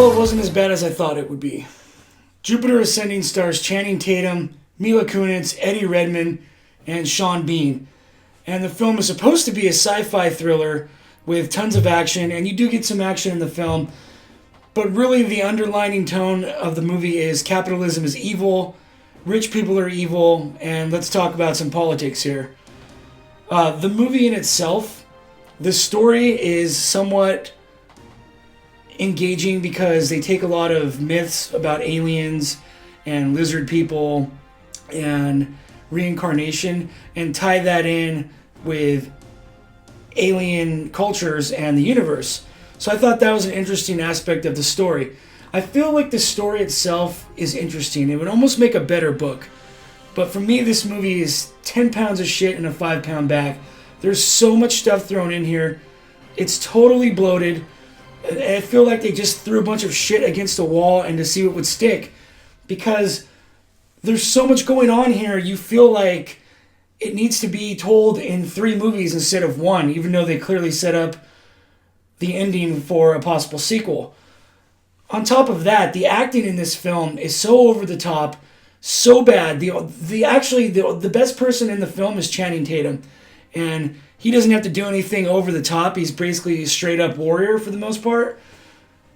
Well, it wasn't as bad as I thought it would be. Jupiter Ascending stars Channing Tatum, Mila Kunis, Eddie Redmayne, and Sean Bean. And the film is supposed to be a sci-fi thriller with tons of action, and you do get some action in the film. But really, the underlining tone of the movie is capitalism is evil, rich people are evil, and let's talk about some politics here. The movie in itself, the story is somewhat engaging because they take a lot of myths about aliens and lizard people and reincarnation and tie that in with alien cultures and the universe. So I thought that was an interesting aspect of the story. I feel like the story itself is interesting. It would almost make a better book. But for me, this movie is 10 pounds of shit in a 5-pound bag. There's so much stuff thrown in here. It's totally bloated. I feel like they just threw a bunch of shit against a wall and to see what would stick. Because there's so much going on here, you feel like it needs to be told in 3 movies instead of 1, even though they clearly set up the ending for a possible sequel. On top of that, the acting in this film is so over the top, so bad. The best person in the film is Channing Tatum. And he doesn't have to do anything over the top. He's basically a straight up warrior for the most part.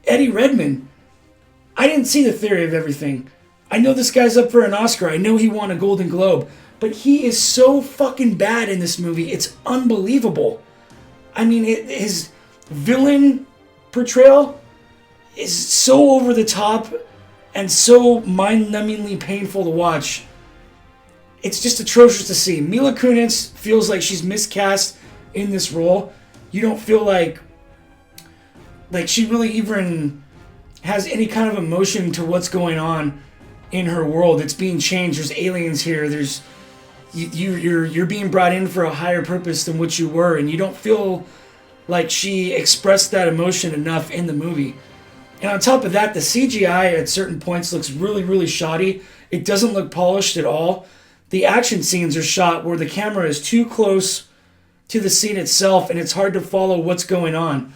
Eddie Redmayne. I didn't see The Theory of Everything. I know this guy's up for an Oscar. I know he won a Golden Globe. But he is so fucking bad in this movie. It's unbelievable. I mean, his villain portrayal is so over the top and so mind-numbingly painful to watch. It's just atrocious to see. Mila Kunis feels like she's miscast in this role. You don't feel like she really even has any kind of emotion to what's going on in her world. It's being changed. There's aliens here. There's you're being brought in for a higher purpose than what you were, and you don't feel like she expressed that emotion enough in the movie. And on top of that, the CGI at certain points looks really, really shoddy. It doesn't look polished at all. The action scenes are shot where the camera is too close to the scene itself, and it's hard to follow what's going on.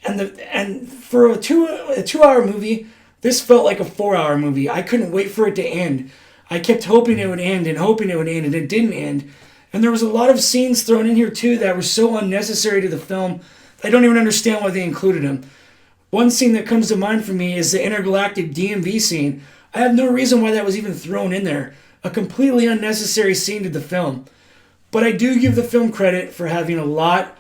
And for a 2-hour movie, this felt like a 4-hour movie. I couldn't wait for it to end. I kept hoping it would end and hoping it would end, and it didn't end. And there was a lot of scenes thrown in here too that were so unnecessary to the film. I don't even understand why they included them. One scene that comes to mind for me is the intergalactic DMV scene. I have no reason why that was even thrown in there. A completely unnecessary scene to the film. But I do give the film credit for having a lot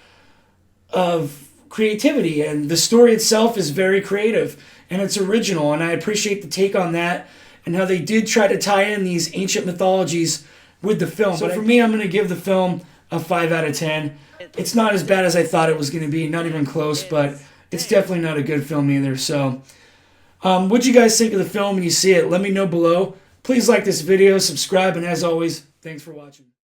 of creativity, and the story itself is very creative and it's original, and I appreciate the take on that and how they did try to tie in these ancient mythologies with the film. So for me, I'm going to give the film a 5 out of 10. It's not as bad as I thought it was going to be, not even close, but it's definitely not a good film either. So what'd you guys think of the film when you see it? Let me know below. Please like this video, subscribe, and as always, thanks for watching.